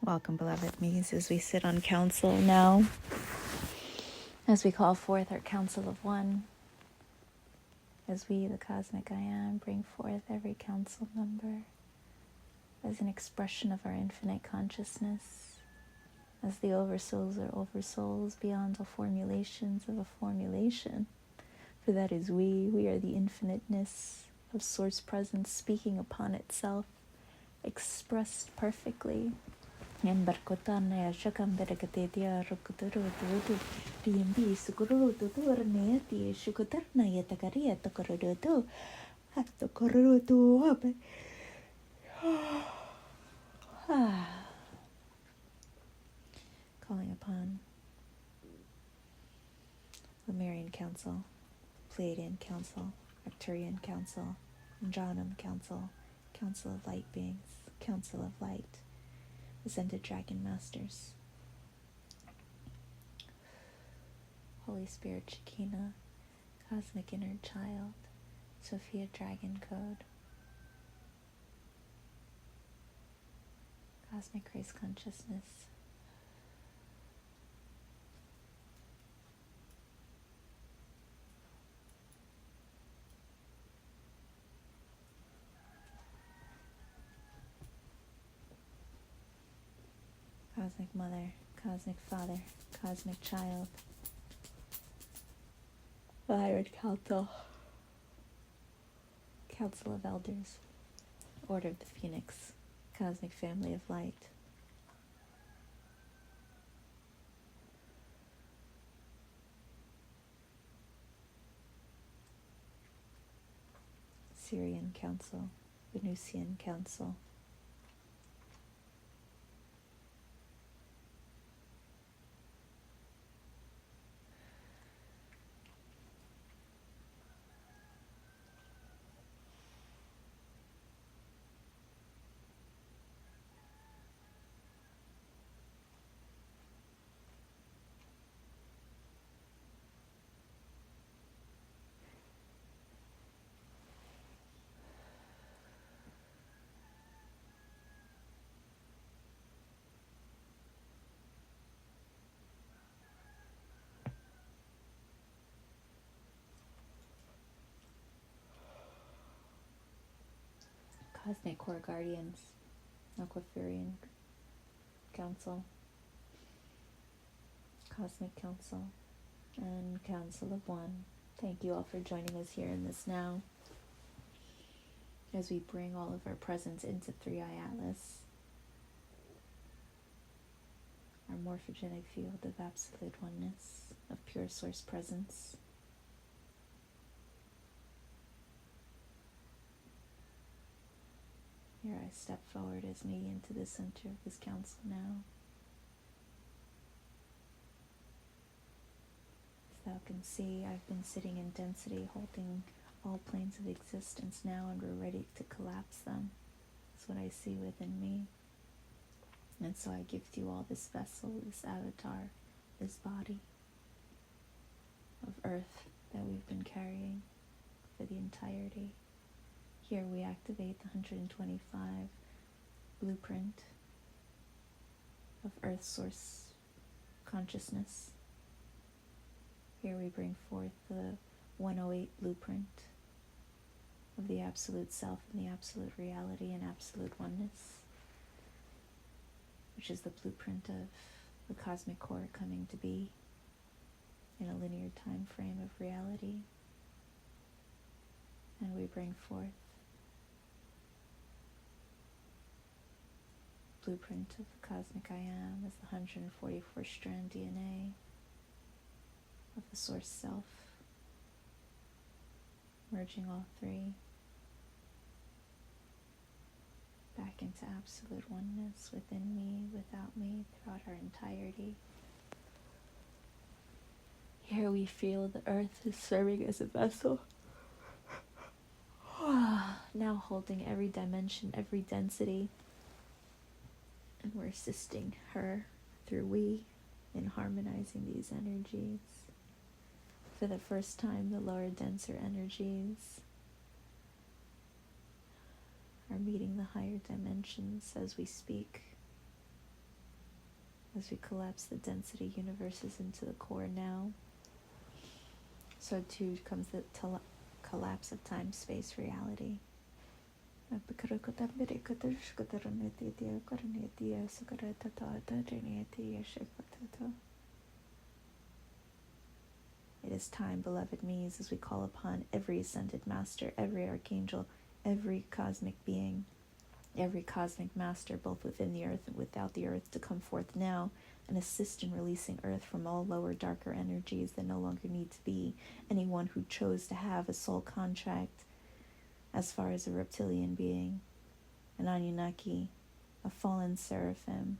Welcome, beloved me's, as we sit on council now, as we call forth our council of one, as we, the cosmic I am, bring forth every council member as an expression of our infinite consciousness, as the oversouls are oversouls beyond the formulations of a formulation. For that is we are the infiniteness of source presence speaking upon itself, expressed perfectly. Yan barkotana ya shakam berakatetia rukuturu tutu DMB sukuru tutu arneati shukutarna ya takaria takarudu hatakurudu abe. Calling upon Lemurian Council, Pleiadian Council, Arcturian Council, Andronum Council, Council of Light Beings, Council of Light, Ascended Dragon Masters, Holy Spirit Shekinah, Cosmic Inner Child, Sophia Dragon Code, Cosmic Grace Consciousness, Cosmic Mother, Cosmic Father, Cosmic Child, LightHearted Council, Council of Elders, Order of the Phoenix, Cosmic Family of Light, Syrian Council, Venusian Council, Cosmic Core Guardians, Aquafurian Council, Cosmic Council, and Council of One. Thank you all for joining us here in this now, as we bring all of our presence into 3i Atlas, our morphogenic field of absolute oneness, of pure source presence. Here I step forward as me into the center of this council now. As thou can see, I've been sitting in density, holding all planes of existence now, and we're ready to collapse them. That's what I see within me. And so I gift you all this vessel, this avatar, this body of earth that we've been carrying for the entirety. Here we activate the 125 blueprint of Earth Source Consciousness. Here we bring forth the 108 blueprint of the Absolute Self and the Absolute Reality and Absolute Oneness, which is the blueprint of the Cosmic Core coming to be in a linear time frame of reality. And we bring forth blueprint of the Cosmic I Am as the 144 strand DNA of the Source Self, merging all three back into absolute oneness within me, without me, throughout our entirety. Here we feel the earth is serving as a vessel, now holding every dimension, every density, and we're assisting her through we in harmonizing these energies. For the first time, the lower, denser energies are meeting the higher dimensions as we speak. As we collapse the density universes into the core now, so too comes the collapse of time, space, reality. It is time, beloved me's, as we call upon every ascended master, every archangel, every cosmic being, every cosmic master, both within the earth and without the earth, to come forth now and assist in releasing earth from all lower, darker energies that no longer need to be. Anyone who chose to have a soul contract, as far as a reptilian being, an Anunnaki, a fallen seraphim,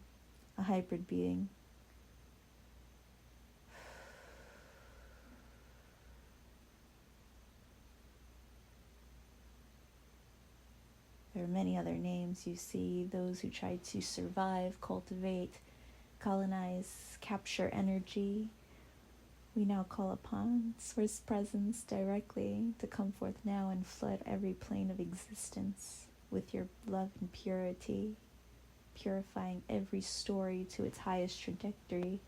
a hybrid being, there are many other names you see, those who tried to survive, cultivate, colonize, capture energy. We now call upon Source Presence directly to come forth now and flood every plane of existence with your love and purity, purifying every story to its highest trajectory.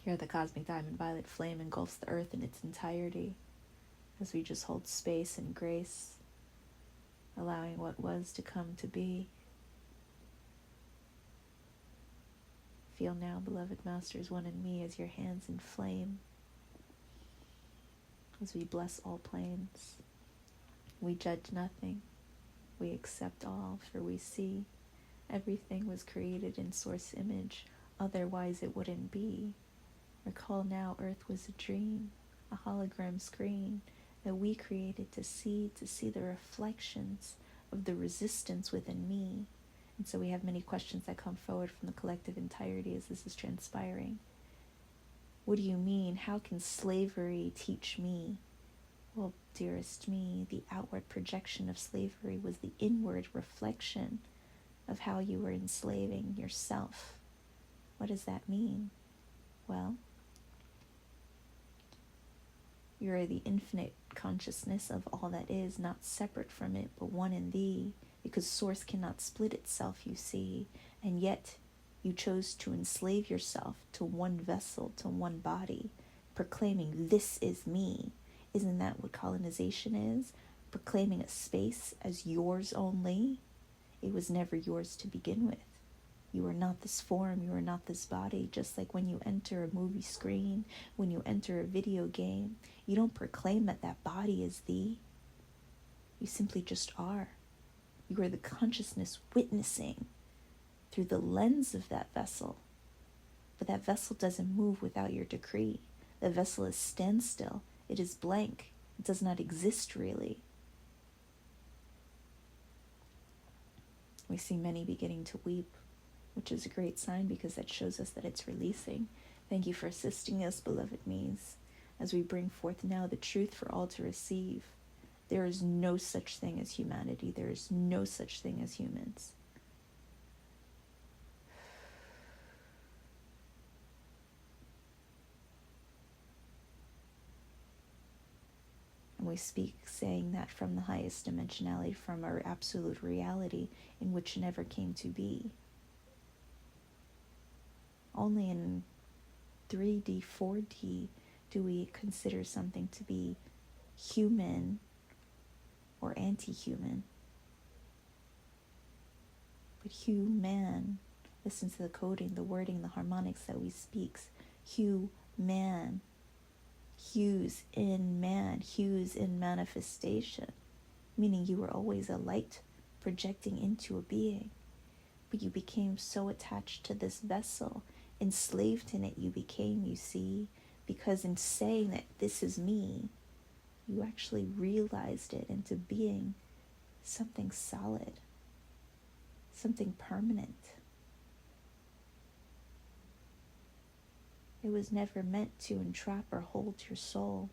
Here the cosmic diamond violet flame engulfs the earth in its entirety as we just hold space and grace, allowing what was to come to be. Feel now, beloved masters, one in me, as your hands inflame, as we bless all planes. We judge nothing, we accept all, for we see everything was created in source image, otherwise it wouldn't be. Recall now, earth was a dream, a hologram screen that we created to see the reflections of the resistance within me. And so we have many questions that come forward from the collective entirety as this is transpiring. What do you mean? How can slavery teach me? Well, dearest me, the outward projection of slavery was the inward reflection of how you were enslaving yourself. What does that mean? Well, you are the infinite consciousness of all that is, not separate from it, but one in thee, because source cannot split itself, you see, and yet you chose to enslave yourself to one vessel, to one body, proclaiming, this is me. Isn't that what colonization is? Proclaiming a space as yours only? It was never yours to begin with. You are not this form, you are not this body. Just like when you enter a movie screen, when you enter a video game, you don't proclaim that that body is thee. You simply just are. You are the consciousness witnessing through the lens of that vessel. But that vessel doesn't move without your decree. The vessel is standstill. It is blank. It does not exist really. We see many beginning to weep, which is a great sign because that shows us that it's releasing. Thank you for assisting us, beloved me's, as we bring forth now the truth for all to receive. There is no such thing as humanity. There is no such thing as humans. And we speak saying that from the highest dimensionality, from our absolute reality in which never came to be. Only in 3D, 4D do we consider something to be human or anti-human. But human, listen to the coding, the wording, the harmonics that we speak. Human, hues in man, hues in manifestation, meaning you were always a light projecting into a being. But you became so attached to this vessel, enslaved in it you became, you see, because in saying that this is me, you actually realized it into being something solid, something permanent. It was never meant to entrap or hold your soul.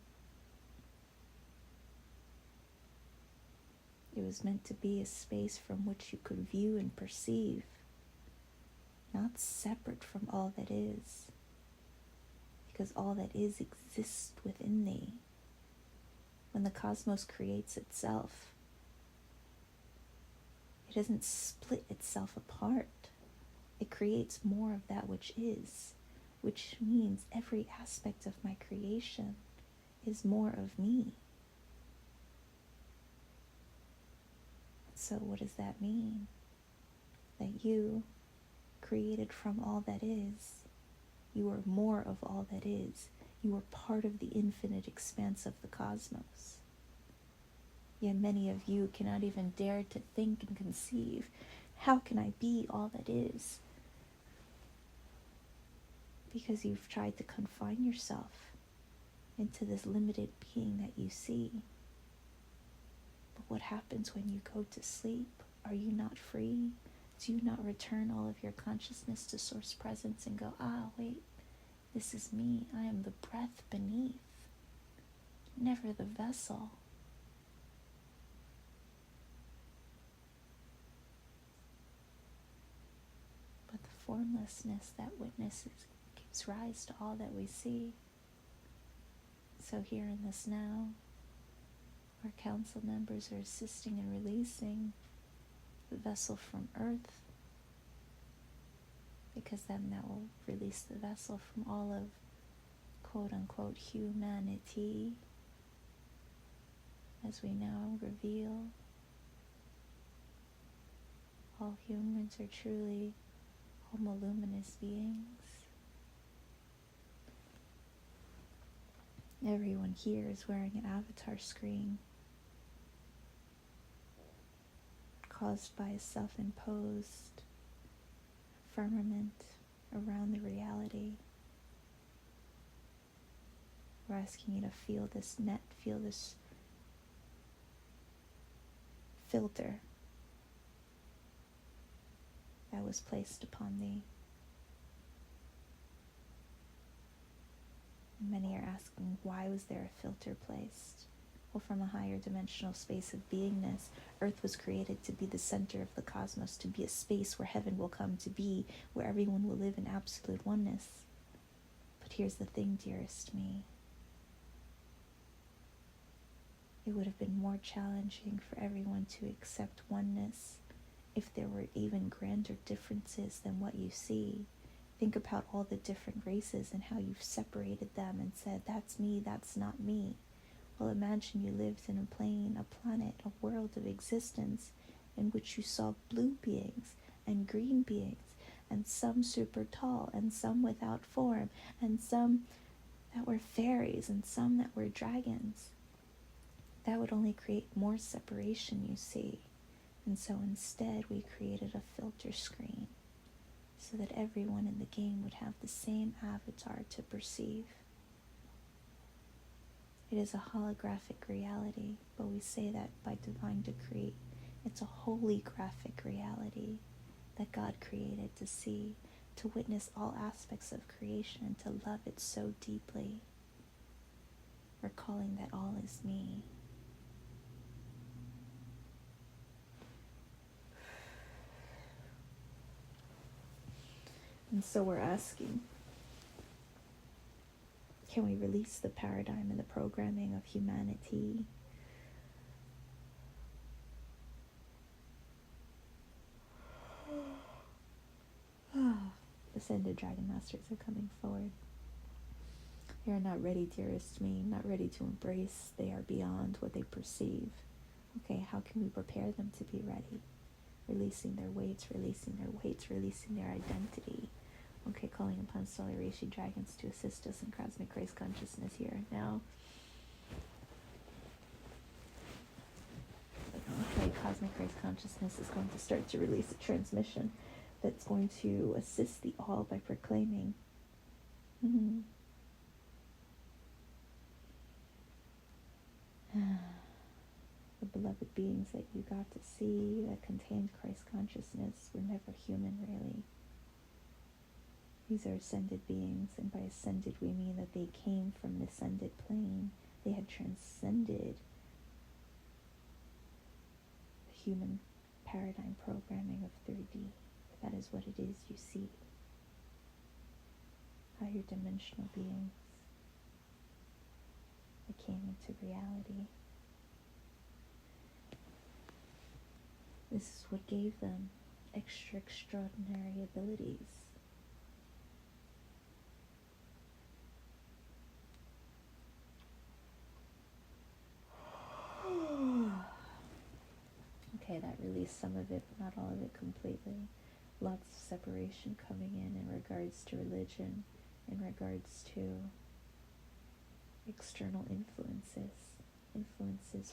It was meant to be a space from which you could view and perceive, not separate from all that is, because all that is exists within thee. When the cosmos creates itself, It doesn't split itself apart. It creates more of that which is, which means every aspect of my creation is more of me. So what does that mean? That you, created from all that is, you are more of all that is. You are part of the infinite expanse of the cosmos. Yet many of you cannot even dare to think and conceive, how can I be all that is? Because you've tried to confine yourself into this limited being that you see. But what happens when you go to sleep? Are you not free? Do you not return all of your consciousness to source presence and go, wait, this is me. I am the breath beneath, never the vessel. But the formlessness that witnesses gives rise to all that we see. So here in this now, our council members are assisting in releasing the vessel from earth, because then that will release the vessel from all of quote-unquote humanity, as we now reveal all humans are truly homoluminous beings. Everyone here is wearing an avatar screen caused by a self-imposed firmament around the reality. We're asking you to feel this net, feel this filter that was placed upon thee. Many are asking, why was there a filter placed? Well, from a higher dimensional space of beingness, Earth was created to be the center of the cosmos, to be a space where heaven will come to be, where everyone will live in absolute oneness. But here's the thing, dearest me. It would have been more challenging for everyone to accept oneness if there were even grander differences than what you see. Think about all the different races and how you've separated them and said, that's me, that's not me. Well, imagine you lived in a plane, a planet, a world of existence in which you saw blue beings and green beings, and some super tall and some without form, and some that were fairies and some that were dragons. That would only create more separation, you see. And so instead we created a filter screen so that everyone in the game would have the same avatar to perceive. It is a holographic reality, but we say that by divine decree. It's a holy graphic reality that God created to see, to witness all aspects of creation and to love it so deeply. We're calling that all is me. And so we're asking, can we release the paradigm and the programming of humanity? Ascended Dragon Masters are coming forward. They are not ready, dearest me, not ready to embrace. They are beyond what they perceive. Okay, how can we prepare them to be ready? Releasing their weights, releasing their weights, releasing their identity. Okay, calling upon Stellar Reishi dragons to assist us in cosmic grace consciousness here now. Okay, cosmic grace consciousness is going to start to release a transmission that's going to assist the all by proclaiming. The beloved beings that you got to see that contained Christ consciousness were never human, really. These are ascended beings, and by ascended we mean that they came from the ascended plane. They had transcended the human paradigm programming of 3D. That is what it is you see. Higher dimensional beings that came into reality. This is what gave them extraordinary abilities. Okay, that released some of it, but not all of it completely. Lots of separation coming in regards to religion, in regards to external influences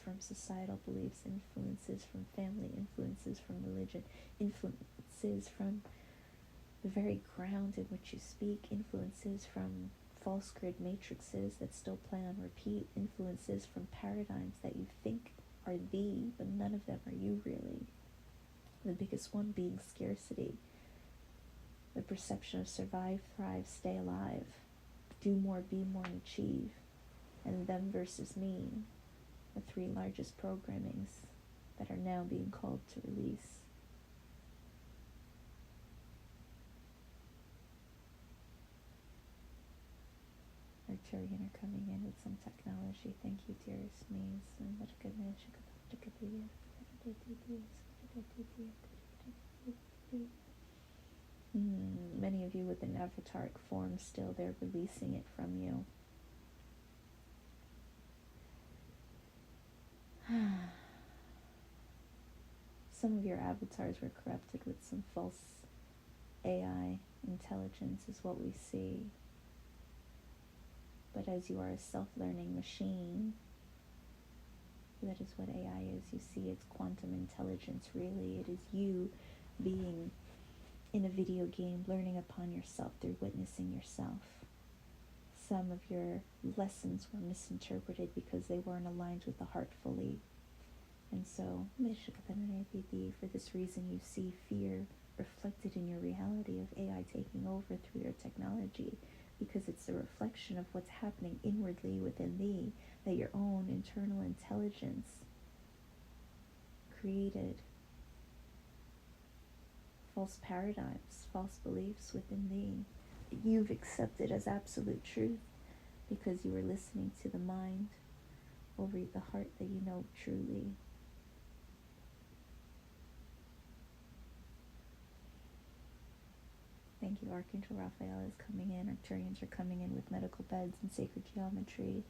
from societal beliefs, influences from family, influences from religion, influences from the very ground in which you speak, influences from false grid matrices that still play on repeat, influences from paradigms that you think are thee, but none of them are you really. The biggest one being scarcity, the perception of survive, thrive, stay alive, do more, be more, and achieve, and them versus me, the three largest programmings that are now being called to release. Arcturian are coming in with some technology. Thank you, dearest me. Many of you with an avataric form still, they're releasing it from you. Some of your avatars were corrupted with some false AI intelligence is what we see. But as you are a self-learning machine, that is what AI is. You see, it's quantum intelligence, really. It is you being in a video game, learning upon yourself through witnessing yourself. Some of your lessons were misinterpreted because they weren't aligned with the heart fully. And so, for this reason, you see fear reflected in your reality of AI taking over through your technology, because it's the reflection of what's happening inwardly within thee, that your own internal intelligence created false paradigms, false beliefs within thee that you've accepted as absolute truth because you were listening to the mind over the heart that you know truly. Thank you, Archangel Raphael is coming in. Arcturians are coming in with medical beds and sacred geometry.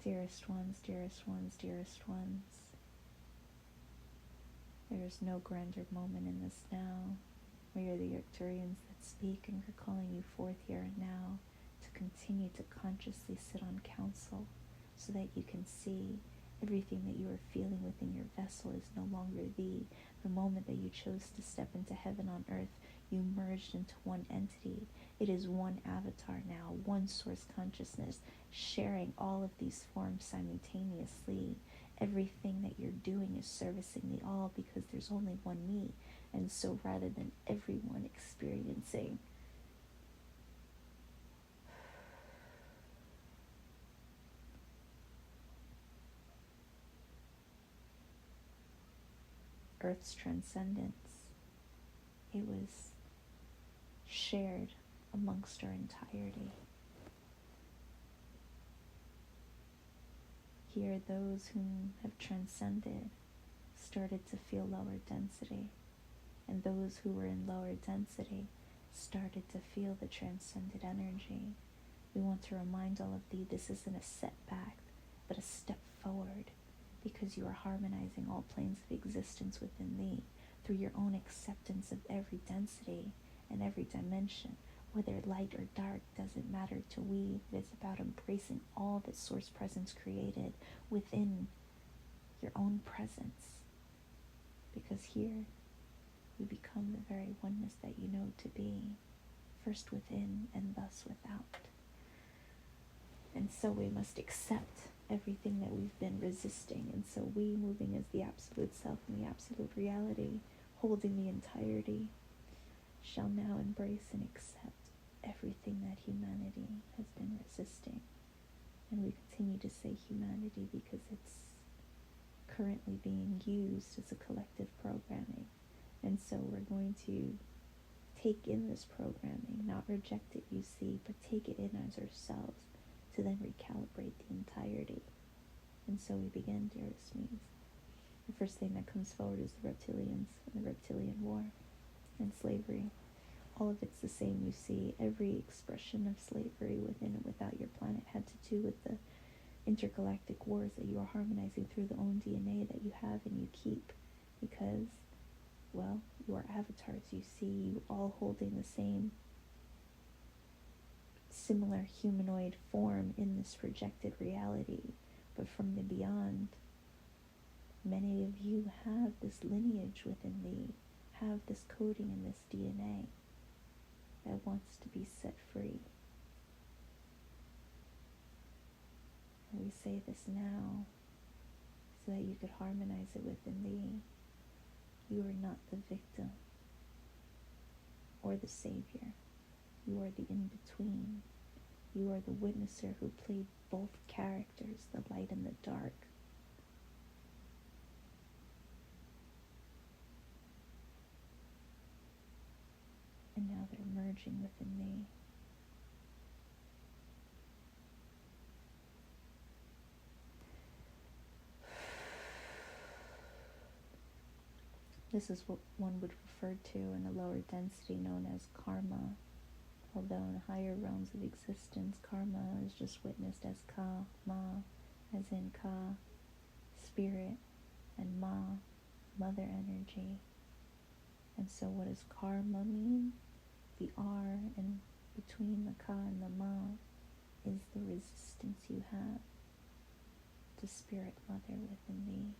Dearest ones, dearest ones, dearest ones. There is no grander moment in this now. We are the Arcturians that speak, and we're calling you forth here and now to continue to consciously sit on council so that you can see everything that you are feeling within your vessel is no longer thee. The moment that you chose to step into heaven on earth, you merged into one entity. It is one avatar now, one source consciousness, sharing all of these forms simultaneously. Everything that you're doing is servicing the all because there's only one me. And so rather than everyone experiencing Earth's transcendence, it was shared amongst our entirety. Here, those whom have transcended started to feel lower density, and those who were in lower density started to feel the transcended energy. We want to remind all of thee, this isn't a setback, but a step forward, because you are harmonizing all planes of existence within thee through your own acceptance of every density and every dimension. Whether light or dark doesn't matter to we. It is about embracing all that Source Presence created within your own presence. Because here, you become the very oneness that you know to be, first within and thus without. And so we must accept everything that we've been resisting. And so we, moving as the absolute self and the absolute reality, holding the entirety, shall now embrace and accept everything that humanity has been resisting. And we continue to say humanity because it's currently being used as a collective programming. And so we're going to take in this programming, not reject it, you see, but take it in as ourselves, to then recalibrate the entirety. And so we begin, dearest me's. The first thing that comes forward is the reptilians and the reptilian war and slavery. All of it's the same. You see, every expression of slavery within and without your planet had to do with the intergalactic wars that you are harmonizing through the own DNA that you have and you keep, because, well, you are avatars. You see you all holding the same similar humanoid form in this projected reality, but from the beyond, many of you have this lineage within thee, have this coding in this DNA that wants to be set free. And we say this now so that you could harmonize it within thee. You are not the victim or the savior. You are the in-between. You are the witnesser who played both characters, the light and the dark. And now they're merging within thee. This is what one would refer to in a lower density known as karma. Although in higher realms of existence, karma is just witnessed as ka, ma, as in ka, spirit, and ma, mother energy. And so what does karma mean? The R in between the ka and the ma is the resistance you have to spirit mother within thee.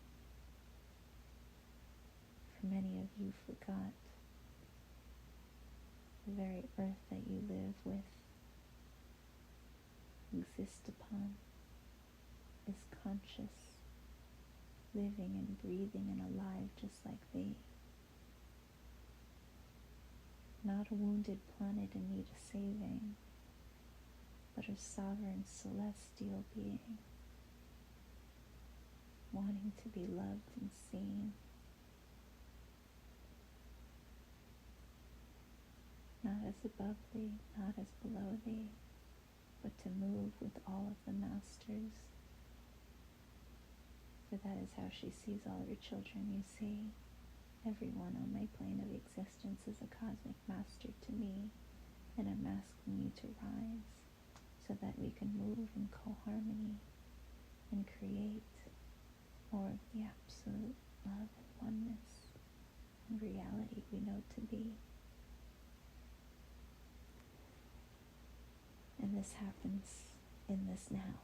For many of you forgot the very earth that you live with, exist upon, is conscious, living and breathing and alive just like thee. Not a wounded planet in need of saving, but a sovereign celestial being, wanting to be loved and seen. Not as above thee, not as below thee, but to move with all of the masters. For that is how she sees all her children. You see, everyone on my plane of existence is a cosmic master to me, and I'm asking you to rise so that we can move in co-harmony and create more of the absolute love and oneness and reality we know to be. And this happens in this now,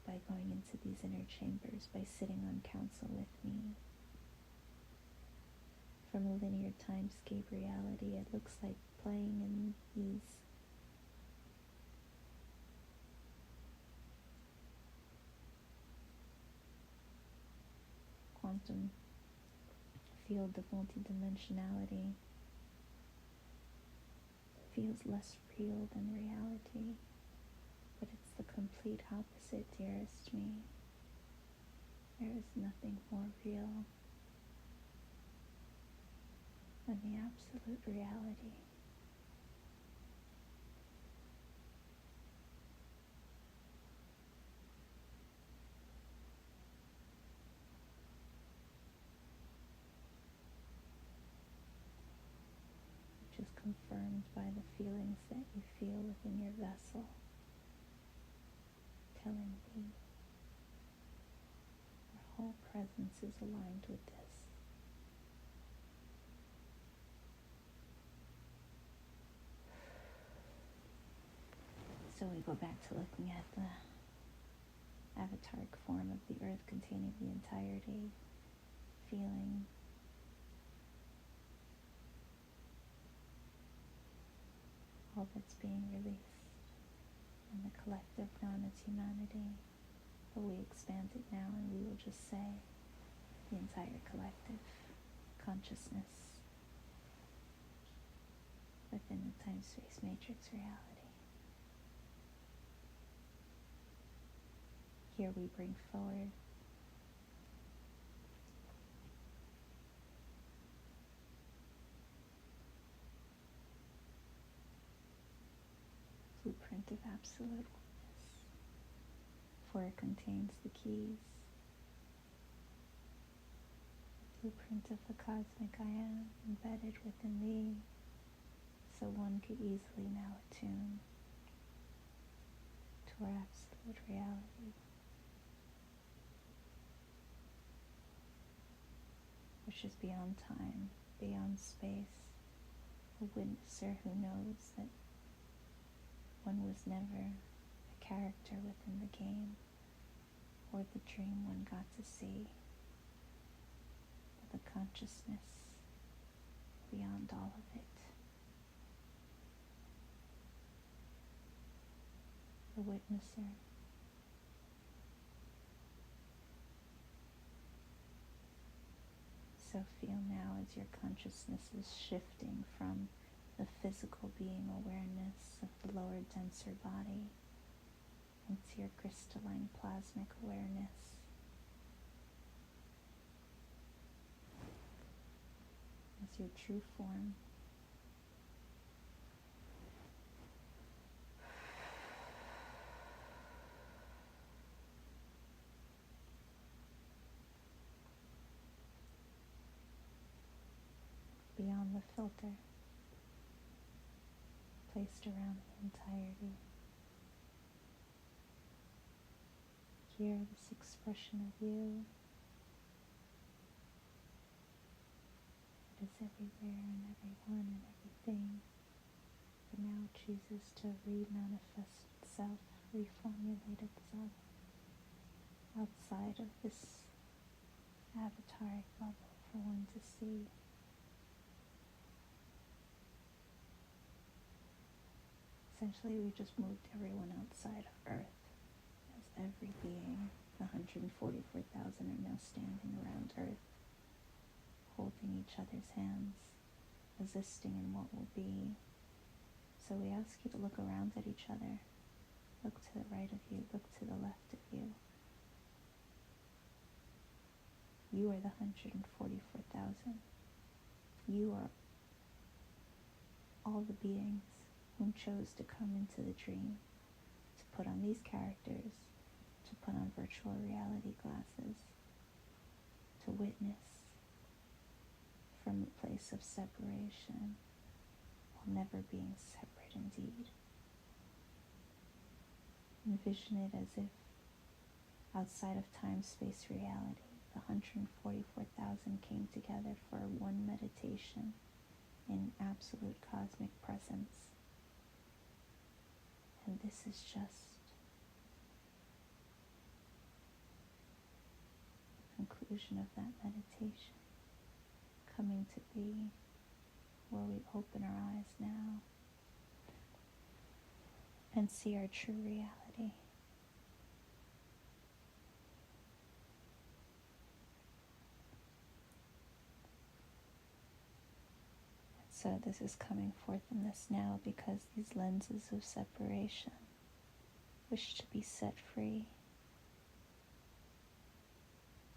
by going into these inner chambers, by sitting on council with me. From a linear timescape reality, it looks like playing in these quantum field of multidimensionality. Feels less real than reality. But it's the complete opposite, dearest me. There is nothing more real than the absolute reality. Which is confirmed by the feelings that you feel within your vessel, telling thee your whole presence is aligned with this. So we go back to looking at the avataric form of the earth containing the entirety, feeling all that's being released in the collective knowledge humanity. But we expand it now and we will just say the entire collective consciousness within the time-space matrix reality. Here we bring forward blueprint of absolute oneness. for it contains the keys, the blueprint of the cosmic I am embedded within thee, so one could easily now attune to our absolute reality, which is beyond time, beyond space, a witnesser who knows that one was never a character within the game or the dream one got to see, but the consciousness beyond all of it. The witnesser. So feel now as your consciousness is shifting from the physical being awareness of the lower, denser body into your crystalline plasmic awareness. As your true form. Beyond the filter placed around the entirety. Hear this expression of you. It is everywhere and everyone and everything, but now chooses to re-manifest itself, reformulate itself outside of this avataric bubble for one to see. Essentially, we just moved everyone outside of Earth, as every being, the 144,000 are now standing around Earth, holding each other's hands, existing in what will be. So we ask you to look around at each other. Look to the right of you, look to the left of you. You are the 144,000. You are all the beings whom chose to come into the dream, to put on these characters, to put on virtual reality glasses, to witness from a place of separation while never being separate indeed. Envision it as if outside of time, space, reality, the 144,000 came together for one meditation in absolute cosmic presence. And this is just the conclusion of that meditation, coming to be where we open our eyes now and see our true reality. So this is coming forth in this now because these lenses of separation wish to be set free,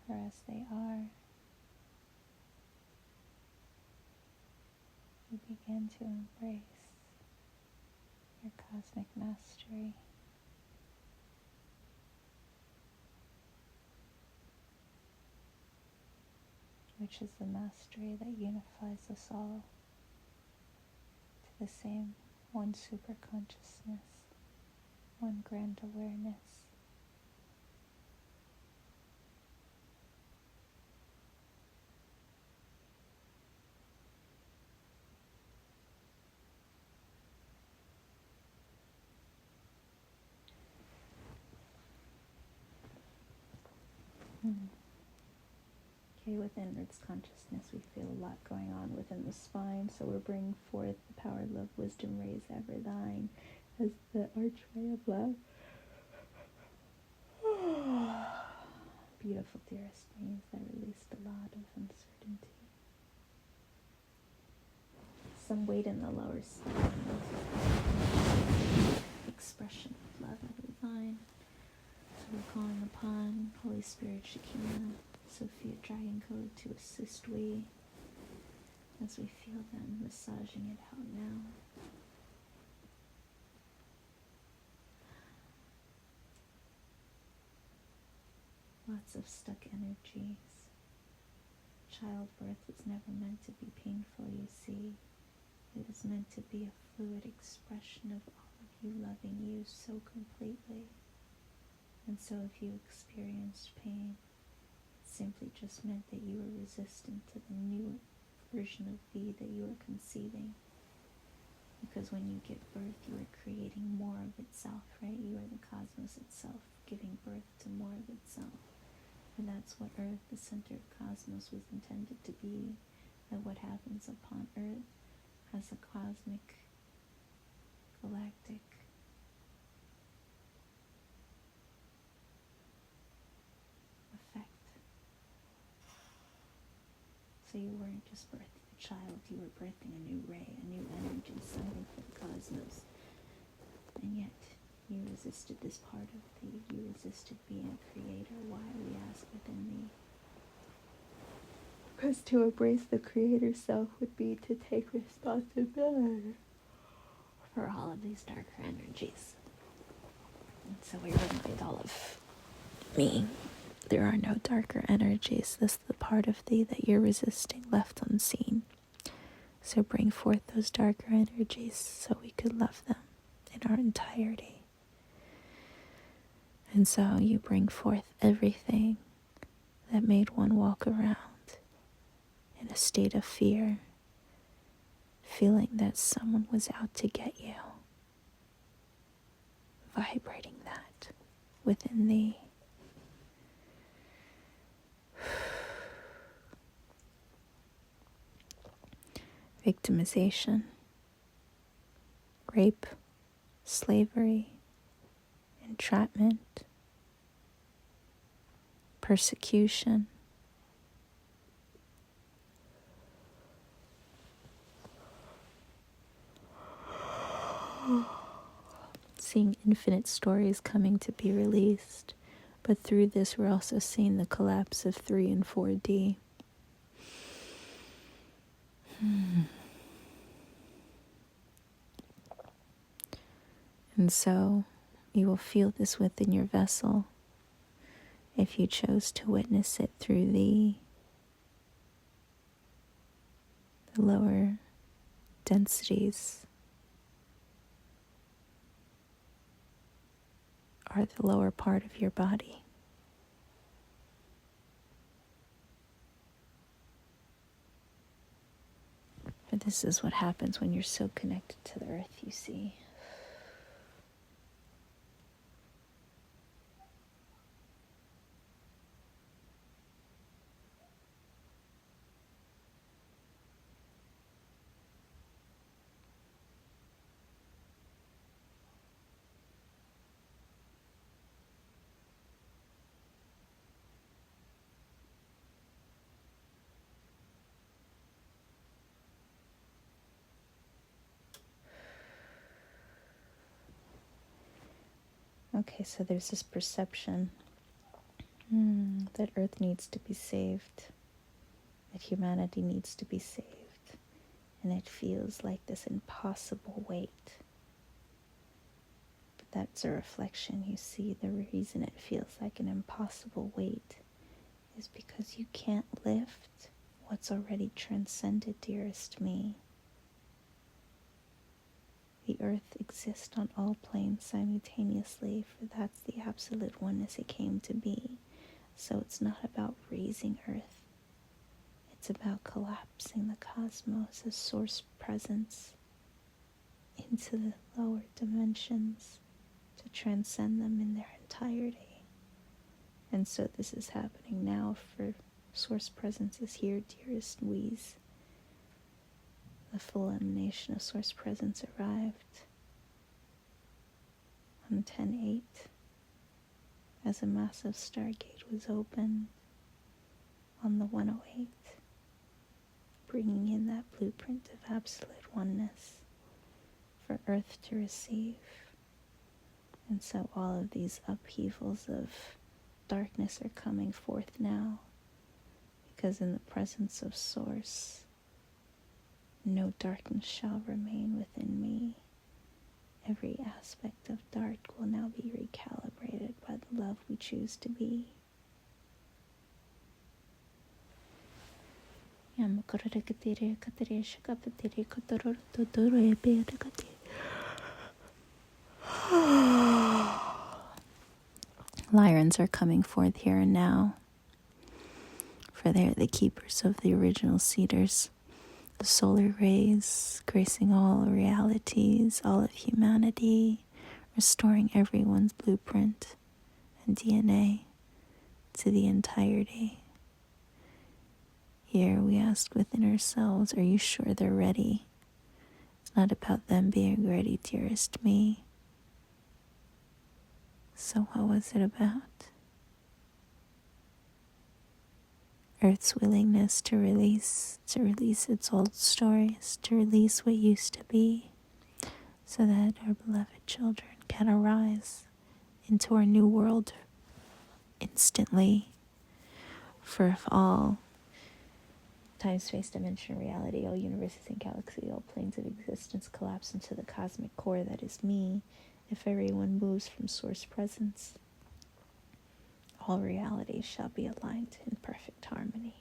for as they are, you begin to embrace your cosmic mastery. Which is the mastery that unifies us all to the same one super consciousness, one grand awareness. Okay, within its consciousness, we feel a lot going on within the spine, so we're bringing forth the power, love, wisdom, raise ever thine as the archway of love. Beautiful, dearest beings that released a lot of uncertainty. Some weight in the lower spine. Expression of love ever thine. So we're calling upon Holy Spirit Shekinah, Sophia Dragon Code to assist we as we feel them massaging it out now. lots of stuck energies. Childbirth was never meant to be painful, you see. It was meant to be a fluid expression of all of you loving you so completely. And so if you experienced pain, it simply just meant that you were resistant to the new version of V that you were conceiving. Because when you give birth, you are creating more of itself, right? You are the cosmos itself, giving birth to more of itself. And that's what Earth, the center of cosmos, was intended to be. And what happens upon Earth has a cosmic, galactic effect. So you weren't just birthing a child, you were birthing a new ray, a new energy, something for the cosmos. And yet, you resisted this part of thee. You resisted being a creator. Why, we ask within thee? Because to embrace the creator self would be to take responsibility for all of these darker energies. And so we remind all of me, there are no darker energies. This is the part of thee that you're resisting, left unseen. So bring forth those darker energies so we could love them in our entirety. And so you bring forth everything that made one walk around in a state of fear, feeling that someone was out to get you, vibrating that within thee. Victimization, rape, slavery, entrapment, persecution, seeing infinite stories coming to be released, but through this we're also seeing the collapse of 3 and 4D. And so you will feel this within your vessel if you chose to witness it through the lower densities or the lower part of your body. But this is what happens when you're so connected to the earth, you see. Okay, so there's this perception that Earth needs to be saved, that humanity needs to be saved, and it feels like this impossible weight. But that's a reflection, you see. The reason it feels like an impossible weight is because you can't lift what's already transcended, dearest me. The earth exists on all planes simultaneously, for that's the absolute oneness it came to be. So it's not about raising earth. It's about collapsing the cosmos as source presence into the lower dimensions to transcend them in their entirety. And so this is happening now, for source presence is here, dearest wees. The full emanation of source presence arrived on 10/8 as a massive stargate was opened on the 108, bringing in that blueprint of absolute oneness for Earth to receive. And so all of these upheavals of darkness are coming forth now, because in the presence of Source, no darkness shall remain within me. Every aspect of dark will now be recalibrated by the love we choose to be. Lions are coming forth here and now, for they are the keepers of the original cedars, the solar rays, gracing all realities, all of humanity, restoring everyone's blueprint and DNA to the entirety. Here we ask within ourselves, are you sure they're ready? It's not about them being ready, dearest me. So what was it about? Earth's willingness to release its old stories, to release what used to be, so that our beloved children can arise into our new world instantly. For if all time, space, dimension, reality, all universes and galaxies, all planes of existence collapse into the cosmic core that is me, if everyone moves from source presence, all reality shall be aligned in perfect harmony.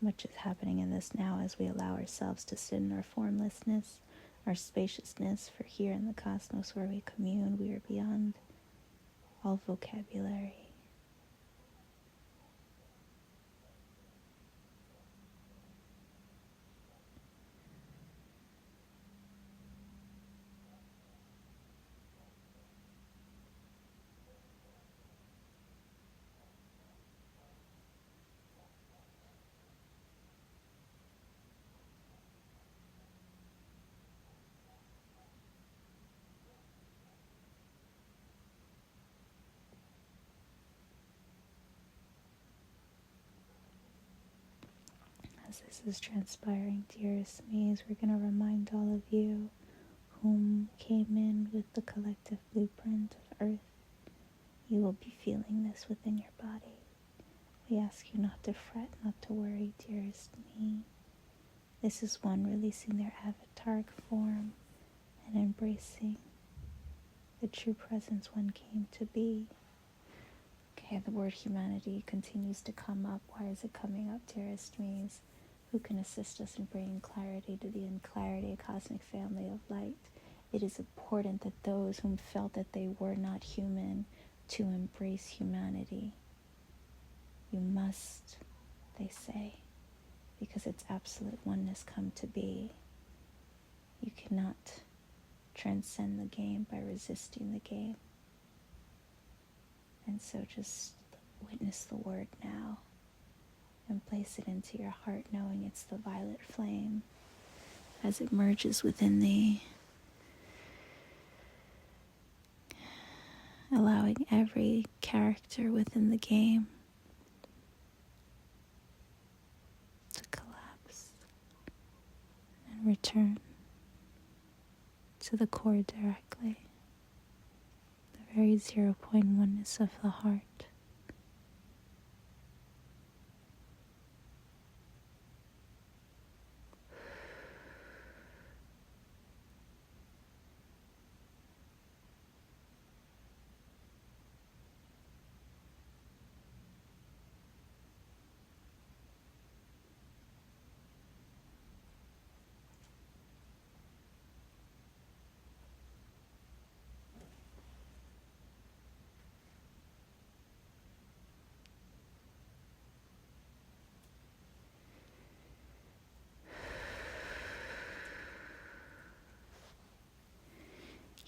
Much is happening in this now as we allow ourselves to sit in our formlessness, our spaciousness, for here in the cosmos where we commune, we are beyond all vocabulary. As this is transpiring, dearest me, we're going to remind all of you whom came in with the collective blueprint of Earth, you will be feeling this within your body. We ask you not to fret, not to worry, dearest me. This is one releasing their avataric form and embracing the true presence one came to be. Okay, the word humanity continues to come up. Why is it coming up, dearest me's? Who can assist us in bringing clarity to the unclarity cosmic family of light? It is important that those whom felt that they were not human to embrace humanity. You must, they say, because it's absolute oneness come to be. You cannot transcend the game by resisting the game. And so just witness the word now and place it into your heart, knowing it's the violet flame as it merges within thee, allowing every character within the game to collapse and return to the core directly, the very 0.1 oneness of the heart.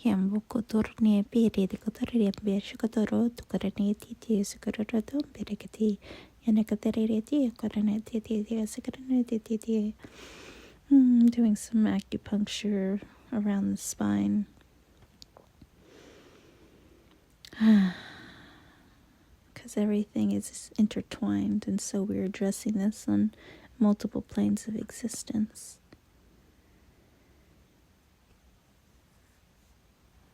Yambukuturni piri de Cotoria Beshkotoro to Coroneti Secretary Bericati Yanakatereti Coroneti Secretary. Doing some acupuncture around the spine. Because everything is intertwined, and so we're addressing this on multiple planes of existence,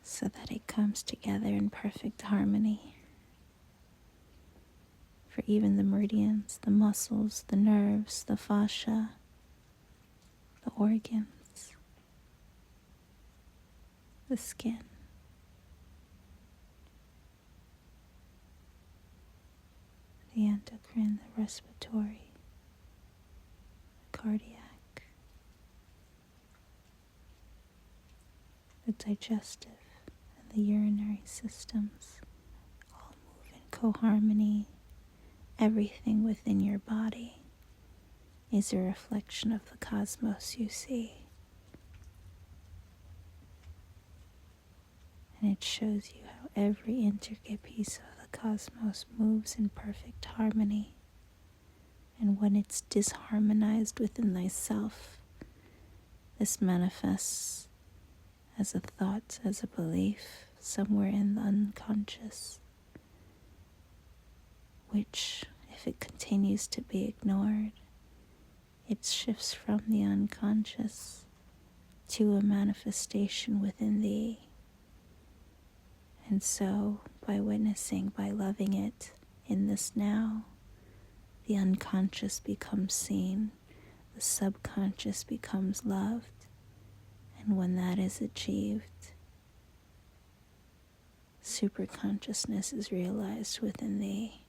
so that it comes together in perfect harmony. For even the meridians, the muscles, the nerves, the fascia, the organs, the skin, the endocrine, the respiratory, the cardiac, the digestive, and the urinary systems all move in coharmony. Everything within your body is a reflection of the cosmos you see. And it shows you how every intricate piece of the cosmos moves in perfect harmony. And when it's disharmonized within thyself, this manifests as a thought, as a belief, somewhere in the unconscious, which, if it continues to be ignored, it shifts from the unconscious to a manifestation within thee. And so, by witnessing, by loving it in this now, the unconscious becomes seen, the subconscious becomes loved, and when that is achieved, superconsciousness is realized within thee.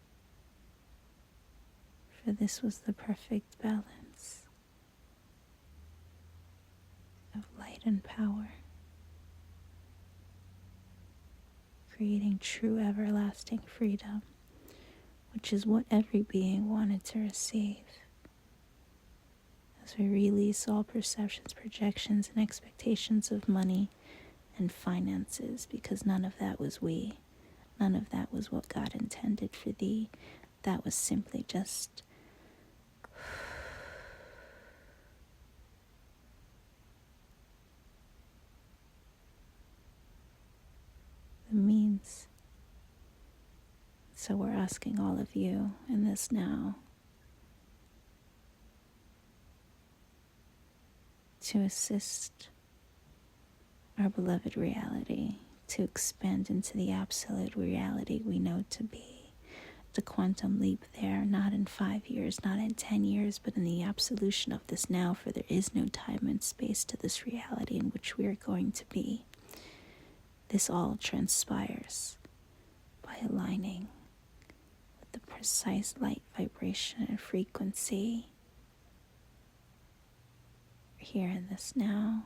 For this was the perfect balance of light and power, creating true everlasting freedom, which is what every being wanted to receive. As we release all perceptions, projections, and expectations of money and finances, because none of that was we. None of that was what God intended for thee. That was simply just the means. So we're asking all of you in this now to assist our beloved reality to expand into the absolute reality we know to be. The quantum leap there, not in 5 years, not in 10 years, but in the absolution of this now, for there is no time and space to this reality in which we are going to be. This all transpires by aligning with the precise light vibration and frequency here in this now.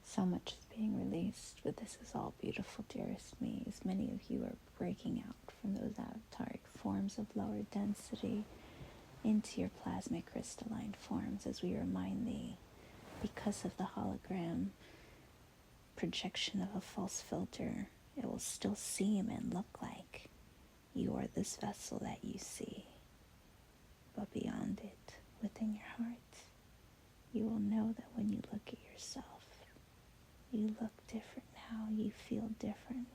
So much is being released, but this is all beautiful, dearest me, as many of you are breaking out from those avataric forms of lower density into your plasmic crystalline forms, as we remind thee, because of the hologram projection of a false filter, it will still seem and look like you are this vessel that you see. But beyond it, within your heart, you will know that when you look at yourself, you look different now, you feel different.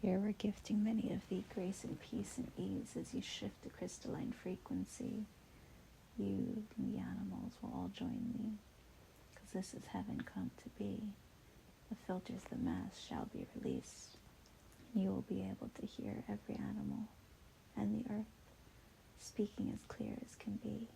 here we're gifting many of thee grace and peace and ease as you shift the crystalline frequency. You and the animals will all join me, because this is heaven come to be. The filters, the mass shall be released. You will be able to hear every animal and the earth speaking as clear as can be.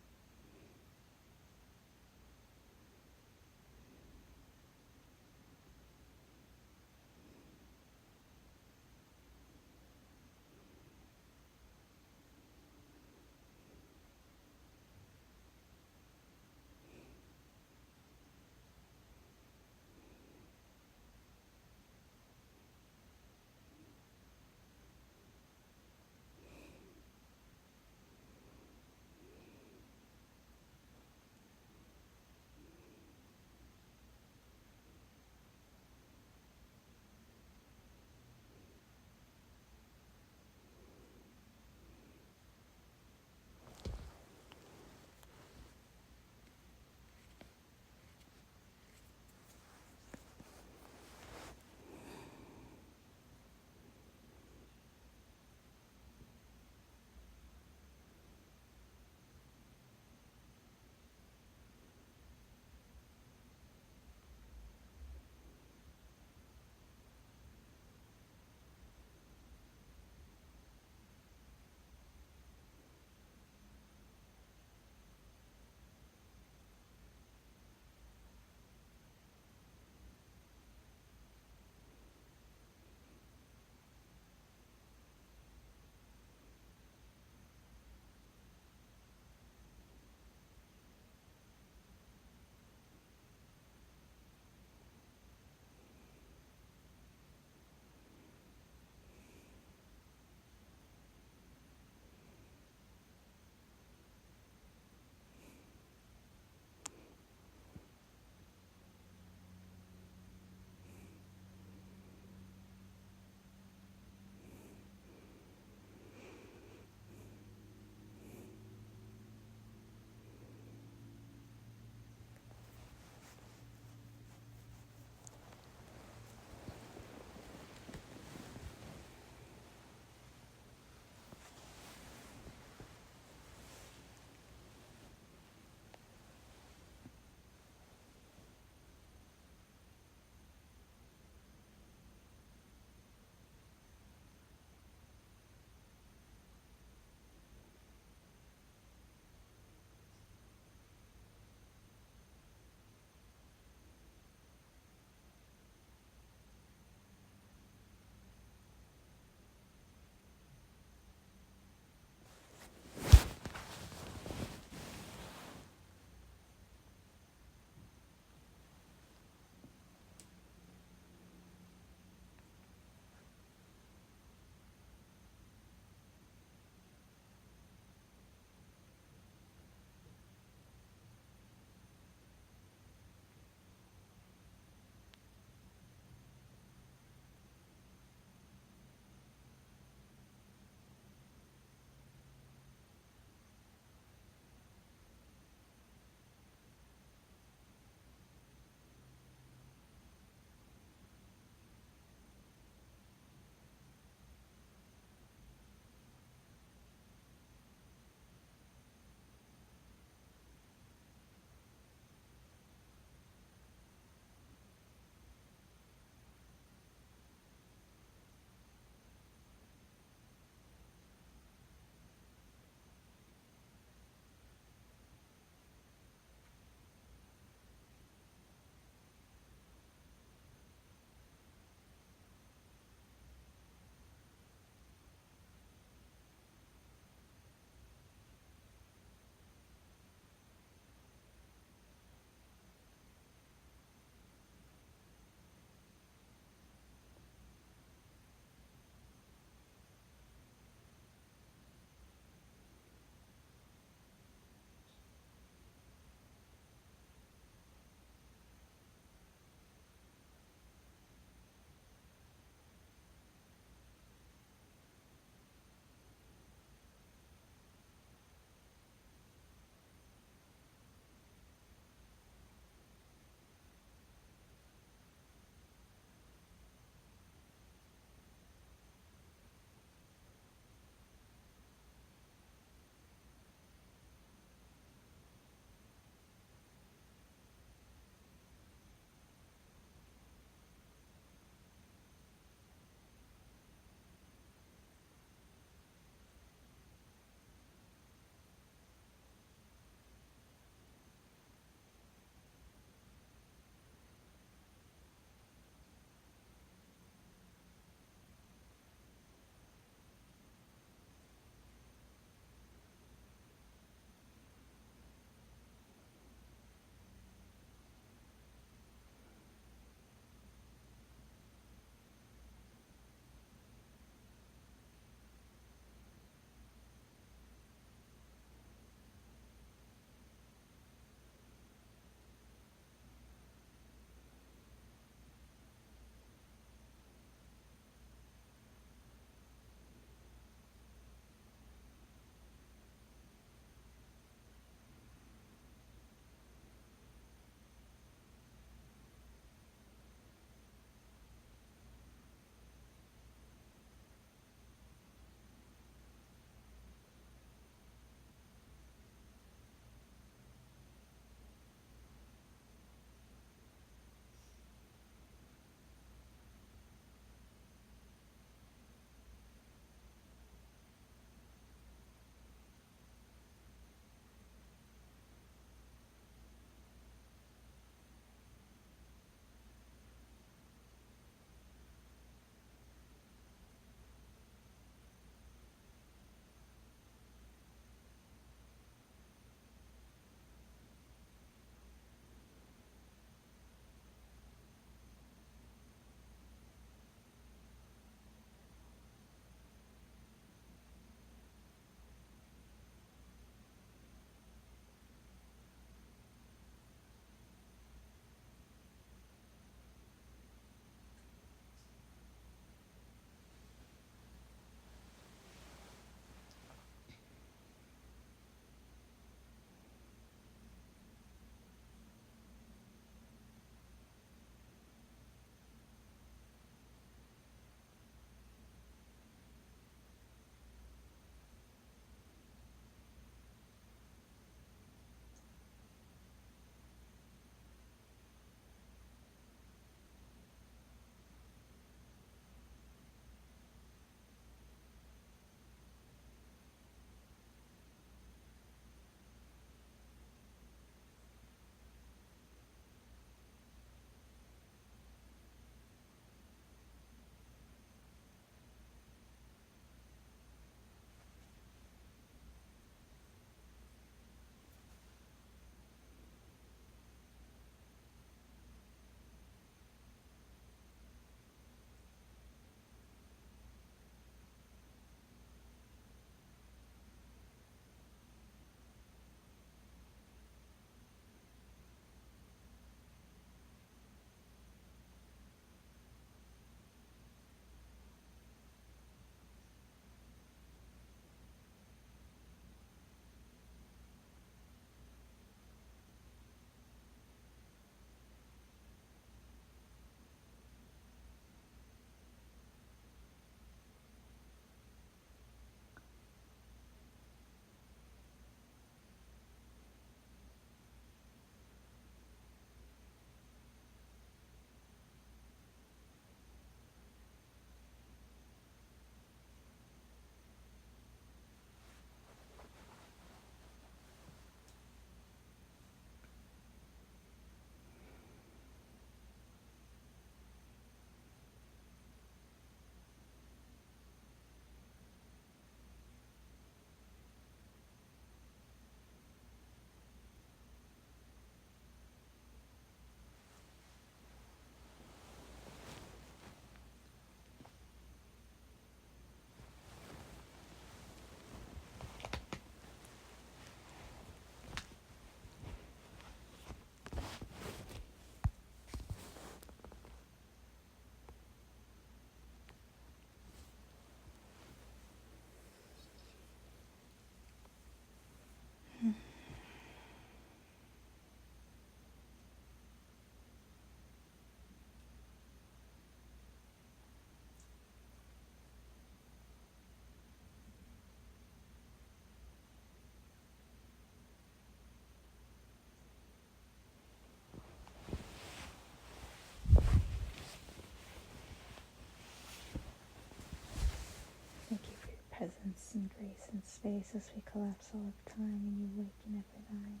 presence and grace and space as we collapse all of time and you awaken every line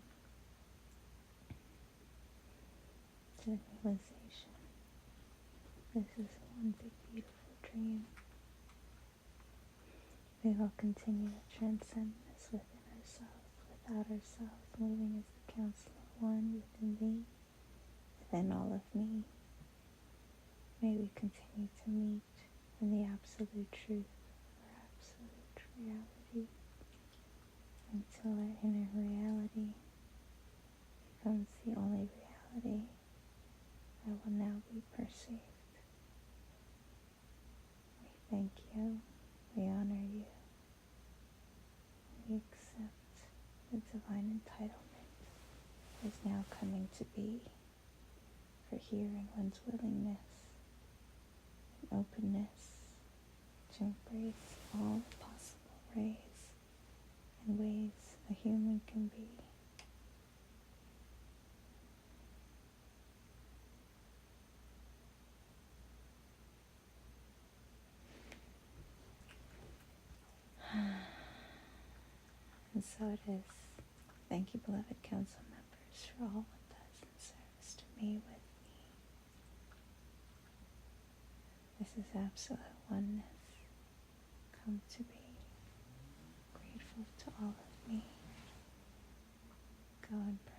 to the realization this is one big beautiful dream. We will continue to transcend this within ourselves, without ourselves, moving as the council of one within thee, within all of me. May we continue to meet in the absolute truth or absolute reality until our inner reality becomes the only reality that will now be perceived. We thank you, we honor you, we accept the divine entitlement is now coming to be for hearing one's willingness and openness to embrace all the possible ways and ways a human can be. And so it is. Thank you, beloved council members, for all it does in service to me, with me. This is absolute oneness come to be. Grateful to all of me. Go and pray.